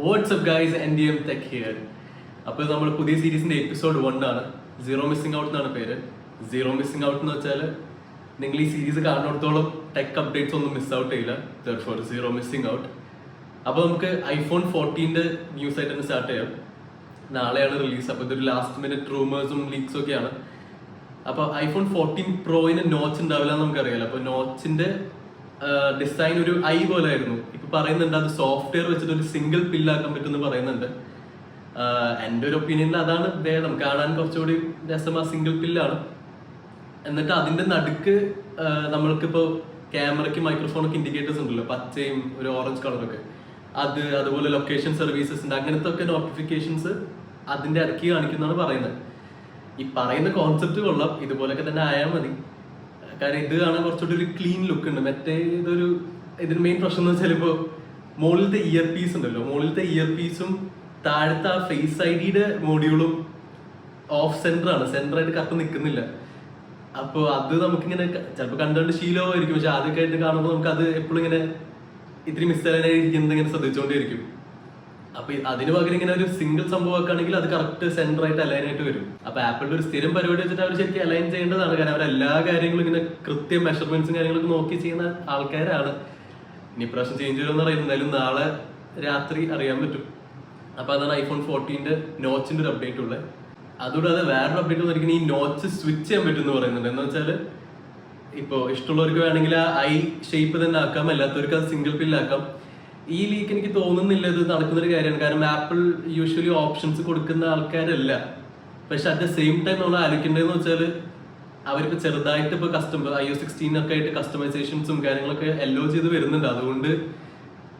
What's up guys, NDM Tech here. അപ്പോൾ നമ്മൾ പുതിയ സീരീസിന്റെ എപ്പിസോഡ് 1 ആണ്. സീറോ മിസ്സിംഗ് ഔട്ട് എന്നാണ് പേര്. സീറോ മിസ്സിംഗ് ഔട്ട് എന്ന് വെച്ചാൽ നിങ്ങൾ ഈ സീരീസ് കാണുന്നിടത്തോളം ടെക് അപ്ഡേറ്റ്സ് ഒന്നും മിസ് ഔട്ട് ചെയ്യില്ല. Therefore zero missing out. അപ്പോൾ നമുക്ക് iPhone 14ന്റെ ന്യൂസ് ആയിട്ട് തന്നെ സ്റ്റാർട്ട് ചെയ്യാം. നാളെയാണ് റിലീസ്. അപ്പോൾ ഇതൊരു ലാസ്റ്റ് മിനിറ്റ് റൂമേഴ്സും ലീക്സും ഒക്കെയാണ്. അപ്പോൾ iPhone 14 പ്രോയിന് നോച്ച് ഉണ്ടാവില്ല എന്ന് നമുക്കറിയാലോ. അപ്പോൾ നോച്ചിന്റെ ഡിസൈൻ ഒരു ഐ പോലെ ആയിരുന്നു. ഇപ്പൊ പറയുന്നുണ്ട് അത് സോഫ്റ്റ്വെയർ വെച്ചിട്ട് ഒരു സിംഗിൾ പില്ലാക്കാൻ പറ്റുമെന്ന് പറയുന്നുണ്ട്. എൻ്റെ ഒരു ഒപ്പീനിയനിൽ അതാണ് ഭേദം. കാണാൻ കുറച്ചുകൂടി രസം ആ സിംഗിൾ പില്ലാണ്. എന്നിട്ട് അതിന്റെ നടുക്ക് നമ്മൾക്കിപ്പോ ക്യാമറയ്ക്ക് മൈക്രോഫോണൊക്കെ ഇൻഡിക്കേറ്റേഴ്സ് ഉണ്ടല്ലോ, പച്ചയും ഒരു ഓറഞ്ച് കളറൊക്കെ, അതുപോലെ ലൊക്കേഷൻ സർവീസസിന്റെ അങ്ങനത്തെ ഒക്കെ നോട്ടിഫിക്കേഷൻസ് അതിന്റെ ഇടയ്ക്ക് കാണിക്കുന്നതാണ് പറയുന്നത്. ഈ പറയുന്ന കോൺസെപ്റ്റ് കൊള്ളാം, ഇതുപോലൊക്കെ തന്നെ ആയാൽ മതി. കാരണം ഇത് കാണാൻ കുറച്ചുകൂടി ഒരു ക്ലീൻ ലുക്ക് ഉണ്ട്. മറ്റേ ഇതിന് മെയിൻ പ്രശ്നം എന്ന് വെച്ചാൽ ഇപ്പോൾ മുകളിലത്തെ ഇയർ പീസ് ഉണ്ടല്ലോ, മുകളിലത്തെ ഇയർ പീസും താഴത്തെ ആ ഫേസ് ഐ ഡിയുടെ മോഡ്യൂളും ഓഫ് സെന്ററാണ്, സെന്ററായിട്ട് കറക്റ്റ് നിൽക്കുന്നില്ല. അപ്പോൾ അത് നമുക്കിങ്ങനെ ചിലപ്പോൾ കണ്ടുകൊണ്ട് ശീലമായിരിക്കും, പക്ഷെ ആദ്യമൊക്കെ ആയിട്ട് കാണുമ്പോൾ നമുക്ക് അത് എപ്പോഴും ഇങ്ങനെ ഇത്തിരി മിസ്സലനായിരിക്കുന്നത് ഇങ്ങനെ ശ്രദ്ധിച്ചുകൊണ്ടേയിരിക്കും. അപ്പൊ അതിന് പകരം ഇങ്ങനെ ഒരു സിംഗിൾ സംഭവം ആക്കുകയാണെങ്കിൽ അത് കറക്റ്റ് സെന്റർ ആയിട്ട് അലൈൻ ആയിട്ട് വരും. അപ്പൊ ആപ്പിളിന്റെ ഒരു സ്ഥിരം പരിപാടി വെച്ചിട്ട് അവർ ശരിക്കും അലൈൻ ചെയ്യേണ്ടതാണ്. കാരണം അവർ എല്ലാ കാര്യങ്ങളും ഇങ്ങനെ കൃത്യം മെഷർമെന്റ്സും കാര്യങ്ങളൊക്കെ നോക്കി ചെയ്യുന്ന ആൾക്കാരാണ്. ഇനി പ്രാവശ്യം ചേഞ്ച് വരുമെന്ന് അറിയില്ല, എന്തായാലും നാളെ രാത്രി അറിയാൻ പറ്റും. അപ്പൊ അതാണ് iPhone 14ന്റെ നോച്ചിന്റെ ഒരു അപ്ഡേറ്റ് ഉള്ളത്. അതുകൂടാതെ വേറൊരു അപ്ഡേറ്റ് വന്നിരിക്കുന്നത് ഈ നോച്ച് സ്വിച്ച് ചെയ്യാൻ പറ്റും എന്ന് പറയുന്നുണ്ട്. എന്ന് വെച്ചാല് ഇപ്പൊ ഇഷ്ടമുള്ളവർക്ക് വേണമെങ്കിൽ ആ ഐ ഷേപ്പ് തന്നെ ആക്കാം, അല്ലാത്തവർക്ക് അത് സിംഗിൾ പില്ലാക്കാം. ഈ ലീക്ക് എനിക്ക് തോന്നുന്നില്ല ഇത് നടക്കുന്നൊരു കാര്യമാണ്. കാരണം ആപ്പിൾ യൂഷ്വലി ഓപ്ഷൻസ് കൊടുക്കുന്ന ആൾക്കാരല്ല. പക്ഷെ അറ്റ് ദ സെയിം ടൈം നമ്മൾ ആലോചിക്കേണ്ടതെന്ന് വെച്ചാൽ അവരിപ്പോൾ ചെറുതായിട്ട് ഇപ്പോൾ iOS 16 ഒക്കെ ആയിട്ട് കസ്റ്റമൈസേഷൻസും കാര്യങ്ങളൊക്കെ എല്ലോ ചെയ്ത് വരുന്നുണ്ട്. അതുകൊണ്ട്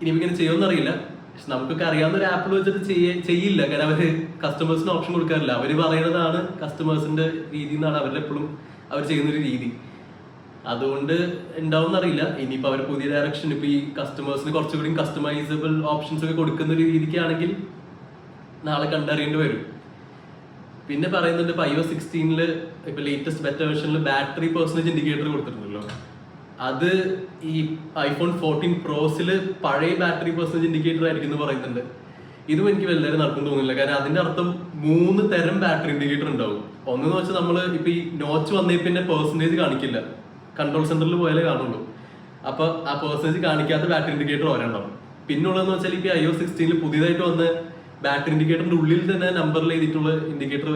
ഇനി ഇങ്ങനെ ചെയ്യുമെന്ന് അറിയില്ല. പക്ഷെ നമുക്കൊക്കെ അറിയാവുന്ന ഒരു ആപ്പിൾ വെച്ചിട്ട് ചെയ്യില്ല. കാരണം അവര് കസ്റ്റമേഴ്സിന് ഓപ്ഷൻ കൊടുക്കാറില്ല. അവർ പറയുന്നതാണ് കസ്റ്റമേഴ്സിന്റെ രീതി എന്നാണ് അവരെപ്പോഴും അവർ ചെയ്യുന്നൊരു രീതി. അതുകൊണ്ട് ഉണ്ടാവും അറിയില്ല. ഇനിയിപ്പോൾ അവർ പുതിയ ഡയറക്ഷൻ ഇപ്പൊ ഈ കസ്റ്റമേഴ്സിന് കുറച്ചുകൂടി കസ്റ്റമൈസബിൾ ഓപ്ഷൻസ് ഒക്കെ കൊടുക്കുന്ന ഒരു രീതിക്കാണെങ്കിൽ നാളെ കണ്ടറിയേണ്ടി വരും. പിന്നെ പറയുന്നുണ്ട് ഇപ്പൊ iOS 16 ഇപ്പൊ ലേറ്റസ്റ്റ് ബെറ്റർ വെർഷനിൽ ബാറ്ററി പെർസെന്റേജ് ഇൻഡിക്കേറ്റർ കൊടുത്തിട്ടുണ്ടല്ലോ. അത് ഈ iPhone 14 പ്രോസിൽ പഴയ ബാറ്ററി പെർസെന്റേജ് ഇൻഡിക്കേറ്റർ ആയിരിക്കും എന്ന് പറയുന്നുണ്ട്. ഇതും എനിക്ക് വലുതായിട്ട് നടക്കും തോന്നുന്നില്ല. കാരണം അതിന്റെ അർത്ഥം 3 തരം ബാറ്ററി ഇൻഡിക്കേറ്റർ ഉണ്ടാവും. ഒന്നെന്ന് വെച്ചാൽ നമ്മൾ ഇപ്പൊ ഈ നോച്ച് വന്നേ പിന്നെ പെർസെന്റേജ് കാണിക്കില്ല, കൺട്രോൾ സെന്ററിൽ പോയാലേ കാണുള്ളൂ. അപ്പൊ ആ പെർസെന്റേജ് കാണിക്കാത്ത ബാറ്ററി ഇൻഡിക്കേറ്റർ ഒരെണ്ണം. പിന്നുള്ളതെന്ന് വെച്ചാൽ ഇപ്പൊ iOS 16 പുതിയതായിട്ട് വന്ന ബാറ്ററി ഇൻഡിക്കേറ്ററിന്റെ ഉള്ളിൽ തന്നെ നമ്പറിൽ എഴുതിയിട്ടുള്ള ഇൻഡിക്കേറ്റർ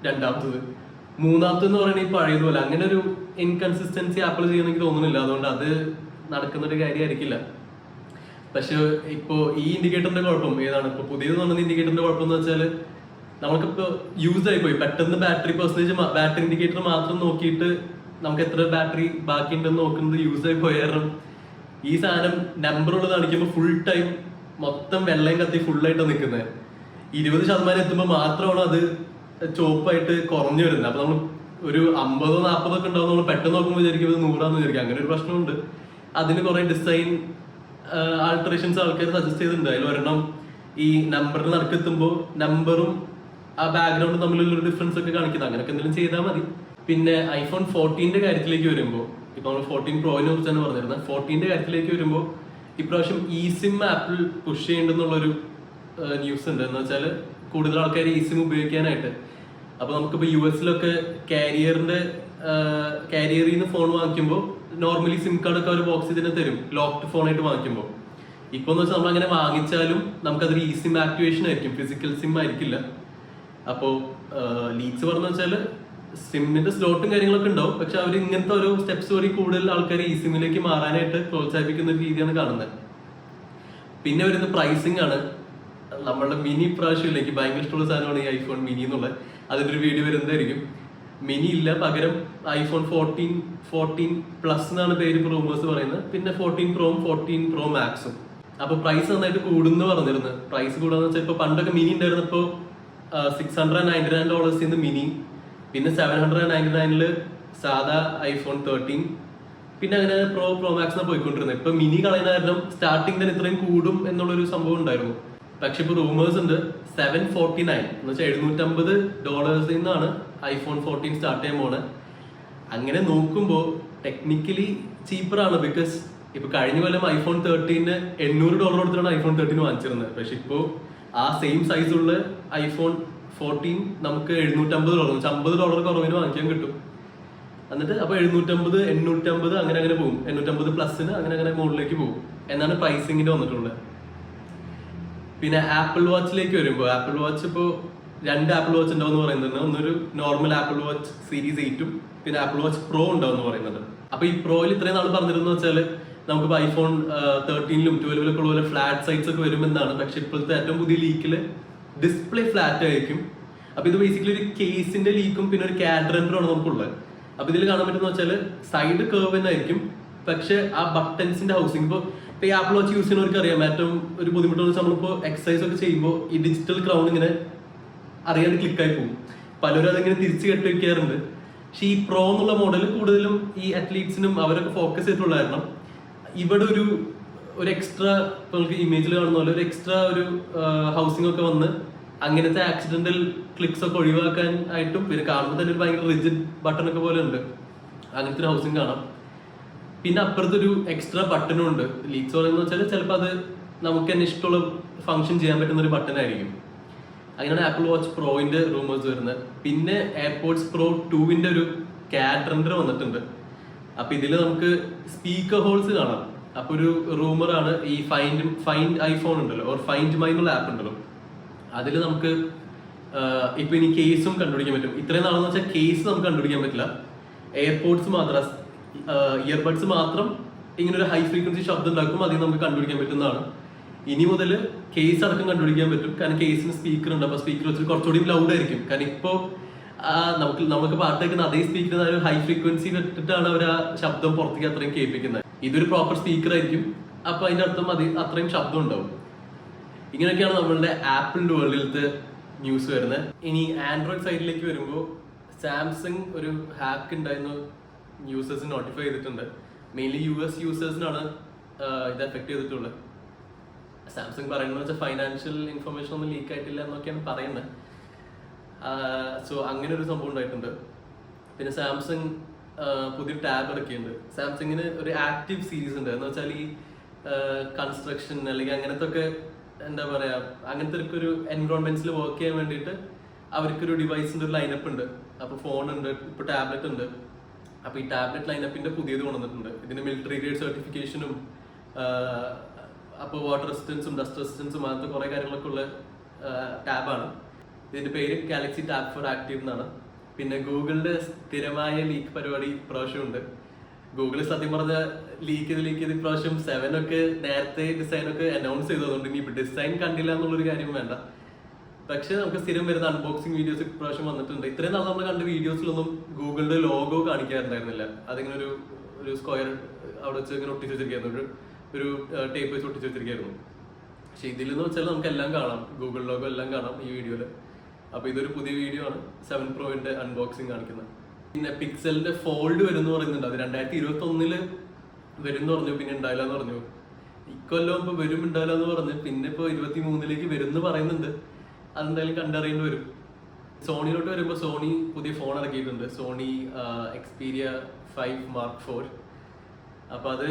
രണ്ടാമത്തത്. മൂന്നാമത്തെന്ന് പറയുന്നത് ഈ പഴയതുപോലെ. അങ്ങനെ ഒരു ഇൻകൺസിസ്റ്റൻസി ആപ്പിൾ ചെയ്യുന്ന എനിക്ക് തോന്നുന്നില്ല. അതുകൊണ്ട് അത് നടക്കുന്നൊരു കാര്യമായിരിക്കില്ല. പക്ഷെ ഇപ്പോ ഈ ഇൻഡിക്കേറ്ററിന്റെ കുഴപ്പം ഏതാണ്? ഇപ്പൊ പുതിയത് പറഞ്ഞ ഇൻഡിക്കേറ്ററിന്റെ കുഴപ്പം എന്ന് വെച്ചാൽ നമുക്കിപ്പോ യൂസ് ആയി പോയി. പെട്ടെന്ന് ബാറ്ററി പെർസെന്റേജ് ബാറ്ററി ഇൻഡിക്കേറ്റർ മാത്രം നോക്കിയിട്ട് നമുക്ക് എത്ര ബാറ്ററി ബാക്കി ഉണ്ടെന്ന് നോക്കുന്നത് യൂസ് ആയി പോയ കാരണം ഈ സാധനം നമ്പർ ഉള്ളത് കാണിക്കുമ്പോൾ ഫുൾ ടൈം മൊത്തം വെള്ളയും കത്തി ഫുള്ളായിട്ടാണ് നിൽക്കുന്നത്. 20% എത്തുമ്പോൾ മാത്രമാണ് അത് ചോപ്പായിട്ട് കുറഞ്ഞു വരുന്നത്. അപ്പൊ നമ്മൾ ഒരു 50-40 ഒക്കെ ഉണ്ടാവും. നമ്മൾ പെട്ടെന്ന് നോക്കുമ്പോൾ വിചാരിക്കും ഇത് 100 വിചാരിക്കും. അങ്ങനെ ഒരു പ്രശ്നമുണ്ട്. അതിന് കുറെ ഡിസൈൻ ആൾട്ടറേഷൻസ് ആൾക്കാർ സജസ്റ്റ് ചെയ്തിട്ടുണ്ട്. അതിൽ ഒരെണ്ണം ഈ നമ്പറിൽ നടക്കെത്തുമ്പോൾ നമ്പറും ആ ബാക്ക്ഗ്രൗണ്ടും തമ്മിലുള്ള ഡിഫറൻസ് ഒക്കെ കാണിക്കുന്നത്. അങ്ങനെയൊക്കെ എന്തെങ്കിലും ചെയ്താൽ മതി. പിന്നെ iPhone 14ന്റെ കാര്യത്തിലേക്ക് വരുമ്പോൾ, ഇപ്പൊ നമ്മൾ 14 പ്രോയിനെ കുറിച്ചാണ് പറഞ്ഞിരുന്നത്. 14ന്റെ കാര്യത്തിലേക്ക് വരുമ്പോൾ ഇപ്രാവശ്യം eSIM ആപ്പിൾ പുഷ് ചെയ്യേണ്ടെന്നുള്ളൊരു ന്യൂസ് ഉണ്ട്. എന്ന് വെച്ചാൽ കൂടുതൽ ആൾക്കാർ eSIM ഉപയോഗിക്കാനായിട്ട്. അപ്പൊ നമുക്കിപ്പോ US-ലൊക്കെ കാരിയറിൽ നിന്ന് ഫോൺ വാങ്ങിക്കുമ്പോൾ നോർമലി സിം കാർഡ് ഒക്കെ അവർ ബോക്സ് ഇതിനെ തരും, ലോക്ക്ഡ് ഫോണായിട്ട് വാങ്ങിക്കുമ്പോൾ. ഇപ്പൊ എന്ന് വെച്ചാൽ നമ്മൾ അങ്ങനെ വാങ്ങിച്ചാലും നമുക്കതൊരു eSIM ആക്ടിവേഷൻ ആയിരിക്കും, ഫിസിക്കൽ സിം ആയിരിക്കില്ല. അപ്പോൾ ലീക്സ് പറഞ്ഞു വെച്ചാല് സിമ്മിന്റെ സ്ലോട്ടും കാര്യങ്ങളൊക്കെ ഉണ്ടാവും. പക്ഷെ അവർ ഇങ്ങനത്തെ ഓരോ സ്റ്റെപ്സ് വഴി കൂടുതൽ ആൾക്കാർ eSIM-ലേക്ക് മാറാനായിട്ട് പ്രോത്സാഹിപ്പിക്കുന്ന ഒരു രീതിയാണ് കാണുന്നത്. പിന്നെ വരുന്ന പ്രൈസിംഗ് ആണ്. നമ്മളുടെ മിനി പ്രാവശ്യമില്ലേക്ക് ഭയങ്കര ഇഷ്ടമുള്ള സാധനമാണ് ഈ iPhone മിനി എന്നുള്ളത്. അതിന്റെ ഒരു വീഡിയോ വരുന്നതായിരിക്കും. മിനി ഇല്ല, പകരം iPhone 14 പ്ലസ് എന്നാണ് പേര് റൂമേഴ്സ് പറയുന്നത്. പിന്നെ 14 പ്രോയും 14 പ്രോ മാക്സും. അപ്പൊ പ്രൈസ് നന്നായിട്ട് കൂടുന്നു പറഞ്ഞിരുന്നു. പ്രൈസ് കൂടാന്ന് വെച്ചാൽ ഇപ്പൊ പണ്ടൊക്കെ മിനി ഉണ്ടായിരുന്നപ്പോ $699 മിനി, പിന്നെ $799 സാധാ iPhone 13, പിന്നെ അങ്ങനെ പ്രോ മാക്സ് പോയിക്കൊണ്ടിരുന്നത്. ഇപ്പൊ മിനി കളയുന്ന കാരണം സ്റ്റാർട്ടിങ് തന്നെ ഇത്രയും കൂടും എന്നുള്ളൊരു സംഭവം ഉണ്ടായിരുന്നു. പക്ഷെ ഇപ്പൊ റൂമേഴ്സ് ഉണ്ട് $749 എന്ന് വെച്ചാൽ $750 നിന്നാണ് iPhone 14 സ്റ്റാർട്ട് ചെയ്യാൻ പോണത്. അങ്ങനെ നോക്കുമ്പോൾ ടെക്നിക്കലി ചീപ്പറാണ്. ബിക്കോസ് ഇപ്പൊ കഴിഞ്ഞ കൊല്ലം ഐഫോൺ 13 $800 കൊടുത്തിട്ടാണ് ഐഫോൺ 13 വാങ്ങിച്ചിരുന്നത്. പക്ഷെ ഇപ്പോൾ ആ സെയിം സൈസുള്ള ഐഫോൺ 14 നമുക്ക് $750, $50 കുറവിന് വാങ്ങിക്കാൻ കിട്ടും. എന്നിട്ട് അപ്പൊ 750, 850 അങ്ങനെ അങ്ങനെ പോകും. 850 പ്ലസിന് അങ്ങനെ അങ്ങനെ മുകളിലേക്ക് പോകും എന്നാണ് പ്രൈസിങ്ങിന് വന്നിട്ടുള്ളത്. പിന്നെ ആപ്പിൾ വാച്ചിലേക്ക് വരുമ്പോൾ ആപ്പിൾ വാച്ച് ഇപ്പോൾ 2 ആപ്പിൾ വാച്ച് ഉണ്ടാവും പറയുന്നുണ്ട്. ഒന്നൊരു നോർമൽ ആപ്പിൾ വാച്ച് സീരീസ് 8ഉം പിന്നെ ആപ്പിൾ വാച്ച് പ്രോ ഉണ്ടാവും പറയുന്നുണ്ട്. അപ്പൊ ഈ പ്രോയിൽ ഇത്രയും നാൾ പറഞ്ഞിരുന്നു വെച്ചാൽ നമുക്കിപ്പോൾ ഐഫോൺ 13ലും 12ലൊക്കെ ഉള്ള പോലെ ഫ്ലാറ്റ് സൈഡ്സ് ഒക്കെ വരുമെന്നാണ്. പക്ഷെ ഇപ്പോഴത്തെ ഏറ്റവും പുതിയ ലീക്കില് ഡിസ്പ്ലേ ഫ്ലാറ്റ് ആയിരിക്കും. അപ്പൊ ഇത് ബേസിക്കലി ഒരു കേസിന്റെ ലീക്കും പിന്നെ ഒരു ക്യാഡ് റെൻഡറുമാണ് നമുക്കുള്ളത്. അപ്പൊ ഇതിൽ കാണാൻ പറ്റുന്ന വെച്ചാൽ സൈഡ് കേർവ് തന്നെ ആയിരിക്കും. പക്ഷെ ആ ബട്ടൺസിന്റെ ഹൗസിംഗ് ഇപ്പോൾ ഈ ആപ്പിൾ വാച്ച് യൂസ് ചെയ്യുന്നവർക്ക് അറിയാം ഏറ്റവും ഒരു ബുദ്ധിമുട്ടെന്ന് വെച്ചാൽ നമ്മളിപ്പോൾ എക്സസൈസ് ഒക്കെ ചെയ്യുമ്പോൾ ഈ ഡിജിറ്റൽ ക്രൗൺ ഇങ്ങനെ അറിയാണ്ട് ക്ലിക്കായി പോകും. പലരും അതിങ്ങനെ തിരിച്ച് കെട്ടി വെക്കാറുണ്ട്. പക്ഷെ ഈ പ്രോ എന്നുള്ള മോഡൽ കൂടുതലും ഈ അത്ലീറ്റ്സിനും അവരൊക്കെ ഫോക്കസ് ചെയ്തിട്ടുള്ള കാരണം ഇവിടെ ഒരു എക്സ്ട്രാ ഇപ്പോൾ നമുക്ക് ഇമേജിൽ കാണുന്ന പോലെ ഒരു എക്സ്ട്രാ ഒരു ഹൗസിംഗ് ഒക്കെ വന്ന് അങ്ങനത്തെ ആക്സിഡന്റൽ ക്ലിക്സ് ഒക്കെ ഒഴിവാക്കാൻ ആയിട്ടും പിന്നെ കാണുമ്പോൾ തന്നെ ഒരു ഭയങ്കര റിജിഡ് ബട്ടൺ ഒക്കെ പോലെ ഉണ്ട്. അങ്ങനത്തെ ഒരു ഹൗസിംഗ് കാണാം. പിന്നെ അപ്പുറത്തൊരു എക്സ്ട്രാ ബട്ടണും ഉണ്ട്. ലീക്സ് പറയുന്നത് വെച്ചാൽ ചിലപ്പോൾ അത് നമുക്ക് തന്നെ ഇഷ്ടമുള്ള ഫംഗ്ഷൻ ചെയ്യാൻ പറ്റുന്ന ഒരു ബട്ടൺ ആയിരിക്കും. അങ്ങനെയാണ് ആപ്പിൾ വാച്ച് പ്രോയിന്റെ റൂമേഴ്സ് വരുന്നത്. പിന്നെ എയർപോർട്സ് പ്രോ 2വിന്റെ ഒരു ക്യാഡ് റെൻഡർ വന്നിട്ടുണ്ട്. അപ്പൊ ഇതില് നമുക്ക് സ്പീക്കർ ഹോൾസ് കാണാം. അപ്പൊ ഒരു റൂമറാണ് ഈ ഫൈൻഡ് ഐഫോൺ ഉണ്ടല്ലോ ഓർ ഫൈൻഡ് മൈ എന്നുള്ള ആപ്പ് ഉണ്ടല്ലോ, അതിൽ നമുക്ക് ഇപ്പൊ ഇനി കേസും കണ്ടുപിടിക്കാൻ പറ്റും. ഇത്രയും നാളെന്ന് വെച്ചാൽ കേസ് നമുക്ക് കണ്ടുപിടിക്കാൻ പറ്റില്ല. എയർപോർട്സ് മാത്രം ഇയർബഡ്സ് മാത്രം ഇങ്ങനെ ഒരു ഹൈ ഫ്രീക്വൻസി ശബ്ദം ഉണ്ടാക്കും, അതിൽ നമുക്ക് കണ്ടുപിടിക്കാൻ പറ്റുന്നതാണ്. ഇനി മുതൽ കേസ് അടക്കം കണ്ടുപിടിക്കാൻ പറ്റും. കാരണം കേസിന് സ്പീക്കർ ഉണ്ട്. അപ്പൊ സ്പീക്കർ വെച്ചിട്ട് കുറച്ചുകൂടി ലൗഡ് ആയിരിക്കും. കാരണം ഇപ്പോ നമുക്ക് പാട്ട് കേൾക്കുന്ന അതേ സ്പീക്കറിന് ഒരു ഹൈ ഫ്രീക്വൻസി വെച്ചിട്ടാണ് അവർ ആ ശബ്ദം പുറത്തേക്ക് അത്രയും കേൾപ്പിക്കുന്നത്. ഇതൊരു പ്രോപ്പർ സ്പീക്കർ ആയിരിക്കും. അപ്പൊ അതിന്റെ അർത്ഥം അത്രയും ശബ്ദം ഉണ്ടാവും. ഇങ്ങനെയൊക്കെയാണ് നമ്മളുടെ ആപ്പിൾ വേൾഡിലത്തെ ന്യൂസ് വരുന്നത്. ഇനി ആൻഡ്രോയിഡ് സൈഡിലേക്ക് വരുമ്പോൾ സാംസങ് ഒരു ഹാക്ക് ഉണ്ടായിരുന്നു യൂസേഴ്സിന് നോട്ടിഫൈ ചെയ്തിട്ടുണ്ട്. മെയിൻലി US യൂസേഴ്സിനാണ് ഇത് എഫക്ട് ചെയ്തിട്ടുള്ളത്. സാംസങ് പറയുന്നത് വെച്ചാൽ ഫൈനാൻഷ്യൽ ഇൻഫർമേഷൻ ഒന്നും ലീക്ക് ആയിട്ടില്ല എന്നൊക്കെയാണ് പറയുന്നത്. സോ അങ്ങനെ ഒരു സംഭവം ഉണ്ടായിട്ടുണ്ട്. പിന്നെ സാംസങ് പുതിയ ടാബ് ഇറക്കിയിട്ടുണ്ട്. സാംസങ്ങിന് ഒരു ആക്റ്റീവ് സീരീസ് ഉണ്ട്. എന്ന് വെച്ചാൽ ഈ കൺസ്ട്രക്ഷൻ അല്ലെങ്കിൽ അങ്ങനത്തെ ഒക്കെ എന്താ പറയാ അങ്ങനത്തെ ഒരു എൻവയോൺമെന്റ്സിൽ വർക്ക് ചെയ്യാൻ വേണ്ടിയിട്ട് അവർക്കൊരു ഡിവൈസിന്റെ ഒരു ലൈനപ്പ് ഉണ്ട്. അപ്പൊ ഫോൺ ഉണ്ട്, ഇപ്പൊ ടാബ്ലറ്റ് ഉണ്ട്. അപ്പൊ ഈ ടാബ്ലറ്റ് ലൈനപ്പിന്റെ പുതിയത് കൊണ്ടുവന്നിട്ടുണ്ട്. ഇതിന് മിലിറ്ററി ഗ്രേഡ് സർട്ടിഫിക്കേഷനും അപ്പോൾ വാട്ടർ റെസിസ്റ്റൻസും ഡസ്റ്റ് റെസിസ്റ്റൻസും അങ്ങനത്തെ കുറെ കാര്യങ്ങളൊക്കെ ഉള്ള ടാബാണ്. ഇതിന്റെ പേര് ഗാലക്സി ടാബ് ഫോർ ആക്റ്റീവ് എന്നാണ്. പിന്നെ ഗൂഗിളിന്റെ സ്ഥിരമായ ലീക്ക് പരിപാടി ഇപ്രാവശ്യം ഉണ്ട്. ഗൂഗിള് സത്യം പറഞ്ഞ ലീക്ക് ചെയ്ത് ഇപ്രാവശ്യം 7 ഒക്കെ നേരത്തെ ഡിസൈൻ ഒക്കെ അനൗൺസ് ചെയ്തതുകൊണ്ട് ഇനി ഇപ്പൊ ഡിസൈൻ കണ്ടില്ല എന്നുള്ളൊരു കാര്യം വേണ്ട. പക്ഷെ നമുക്ക് സ്ഥിരം വരുന്ന അൺബോക്സിംഗ് വീഡിയോസ് ഇപ്രാവശ്യം വന്നിട്ടുണ്ട്. ഇത്രയും നാൾ നമ്മൾ കണ്ട വീഡിയോസിലൊന്നും ഗൂഗിളിന്റെ ലോഗോ കാണിക്കാറുണ്ടായിരുന്നില്ല. അതിങ്ങനെ ഒരു സ്ക്വയർ അവിടെ വെച്ച് ഇങ്ങനെ ഒട്ടിച്ച് വെച്ചിരിക്കുന്നു, ഒരു ടേപ്പ് വെച്ച് ഒട്ടിച്ച് വെച്ചിരിക്കുന്നു. പക്ഷെ ഇതിലെന്ന് വെച്ചാൽ നമുക്ക് എല്ലാം കാണാം, ഗൂഗിൾ ലോഗോ എല്ലാം കാണാം ഈ വീഡിയോയില്. അപ്പൊ ഇതൊരു പുതിയ വീഡിയോ ആണ് 7 പ്രോന്റെ അൺബോക്സിംഗ് കാണിക്കുന്നത്. പിന്നെ പിക്സലിന്റെ ഫോൾഡ് വരുന്നു പറയുന്നുണ്ട്. അത് 2021 വരും പറഞ്ഞു, പിന്നെ ഉണ്ടാവില്ല എന്ന് പറഞ്ഞു. ഇക്കൊല്ലം ഇപ്പൊ വരും ഉണ്ടാവില്ല എന്ന് പറഞ്ഞ് പിന്നെ ഇപ്പൊ 23 വരുമെന്ന് പറയുന്നുണ്ട്. അതെന്തായാലും കണ്ടറിയേണ്ടി വരും. സോണിയിലോട്ട് വരുമ്പോൾ സോണി പുതിയ ഫോൺ ഇറക്കിയിട്ടുണ്ട്, സോണി Xperia 5 Mark 4. അപ്പൊ അത്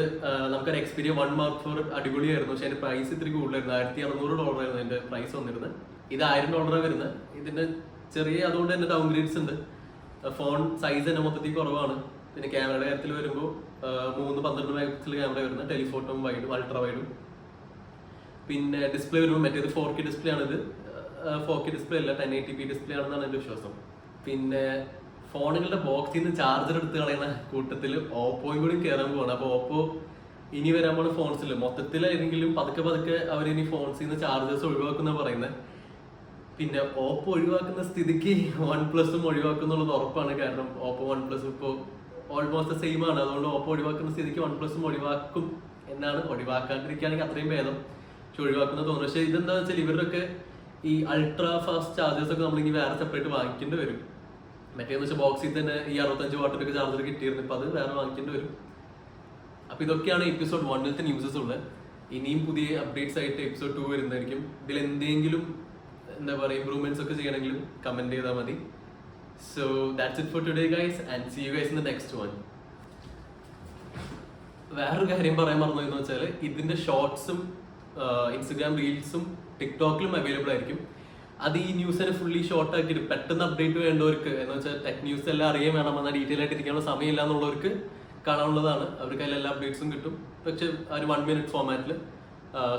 നമുക്കൊരു Xperia 1 Mark 4 അടിപൊളിയായിരുന്നു. പക്ഷെ അതിന്റെ പ്രൈസ് ഇത്തിരി കൂടുതലായിരുന്നു. $1600 ആയിരുന്നു അതിന്റെ പ്രൈസ് വന്നിരുന്നത്. ഇത് $1000 വരുന്നത്. ഇതിന്റെ ചെറിയ അതുകൊണ്ട് തന്നെ ഡൗൺ ഗ്രേഡ്സ് ഉണ്ട്. ഫോൺ സൈസ് തന്നെ മൊത്തത്തിൽ കുറവാണ്. പിന്നെ ക്യാമറയുടെ കാര്യത്തിൽ വരുമ്പോൾ 312 MP ക്യാമറ വരുന്നത്, ടെലിഫോട്ടോയും വൈഡും അൾട്രാ വൈഡും. പിന്നെ ഡിസ്പ്ലേ വരുമ്പോൾ മറ്റേത് 4K ഡിസ്പ്ലേ ആണിത്. 4K ഡിസ്പ്ലേ അല്ല, 1080p ഡിസ്പ്ലേ ആണെന്നാണ് എൻ്റെ വിശ്വാസം. പിന്നെ ഫോണുകളുടെ ബോക്സിൽ നിന്ന് ചാർജർ എടുത്ത് കളയുന്ന കൂട്ടത്തിൽ ഓപ്പോയും കൂടി കയറാൻ പോവാണ്. അപ്പോൾ ഓപ്പോ ഇനി വരാൻ പോണ ഫോൺസിൽ മൊത്തത്തിലായിരുന്നെങ്കിലും പതുക്കെ അവരിനി ഫോൺസിൽ നിന്ന് ചാർജേഴ്സ് ഒഴിവാക്കുന്ന പറയുന്നത്. പിന്നെ ഓപ്പോ ഒഴിവാക്കുന്ന സ്ഥിതിക്ക് OnePlusഉം ഒഴിവാക്കുന്നുള്ളത് ഉറപ്പാണ്. കാരണം ഓപ്പോ OnePlus ഇപ്പോൾ ഓൾമോസ്റ്റ് സെയിം ആണ്. അതുകൊണ്ട് ഓപ്പോ ഒഴിവാക്കുന്ന സ്ഥിതിക്ക് OnePlusഉം ഒഴിവാക്കും എന്നാണ്. ഒഴിവാക്കാണ്ടിരിക്കുകയാണെങ്കിൽ അത്രയും ഭേദം. പക്ഷെ ഒഴിവാക്കുന്നത് തോന്നുന്നു. പക്ഷെ ഇതെന്താ വെച്ചാൽ ഇവരുടെയൊക്കെ ഈ അൾട്രാ ഫാസ്റ്റ് ചാർജേഴ്സ് ഒക്കെ നമ്മളിനി വേറെ സെപ്പറേറ്റ് വാങ്ങിക്കേണ്ടി വരും. മറ്റേന്ന് വെച്ചാൽ ബോക്സിൽ തന്നെ ഈ 65 വാട്ടിലൊക്കെ ചാർജർ കിട്ടിയിരുന്നു. ഇപ്പൊ അത് വേറെ വാങ്ങിക്കേണ്ടി വരും. അപ്പൊ ഇതൊക്കെയാണ് എപ്പിസോഡ് 1 ന്യൂസസ് ഉള്ളത്. ഇനിയും പുതിയ അപ്ഡേറ്റ്സ് ആയിട്ട് എപ്പിസോഡ് 2 വരുന്നതായിരിക്കും. ഇതിൽ എന്തെങ്കിലും എന്താ പറയുക ഇംപ്രൂവ്മെന്റ്സ് ഒക്കെ ചെയ്യണമെങ്കിലും കമന്റ് ചെയ്താൽ മതി. So that's it for today guys, and see you guys in the next one. വേറൊരു കാര്യം പറയാൻ മറന്നു വെച്ചാൽ ഇതിന്റെ ഷോർട്സും ഇൻസ്റ്റഗ്രാം റീൽസും ടിക്ടോക്കിലും അവൈലബിൾ ആയിരിക്കും. അത് ഈ ന്യൂസിനെ ഫുള്ളി ഷോർട്ട് ആക്കിയിട്ട് പെട്ടെന്ന് അപ്ഡേറ്റ് വേണ്ടവർക്ക് എന്ന് വെച്ചാൽ ടെക് ന്യൂസ് എല്ലാം അറിയാൻ വേണം, എന്നാൽ ഡീറ്റെയിൽ ആയിട്ട് ഇരിക്കാനുള്ള സമയമില്ല എന്നുള്ളവർക്ക് കാണാനുള്ളതാണ്. അവർക്ക് അതിൽ എല്ലാ അപ്ഡേറ്റ്സും കിട്ടും. പക്ഷെ ഒരു 1 minute ഫോമാറ്റിൽ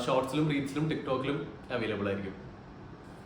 ഷോർട്സിലും റീൽസിലും ടിക്ടോക്കിലും അവൈലബിൾ ആയിരിക്കും.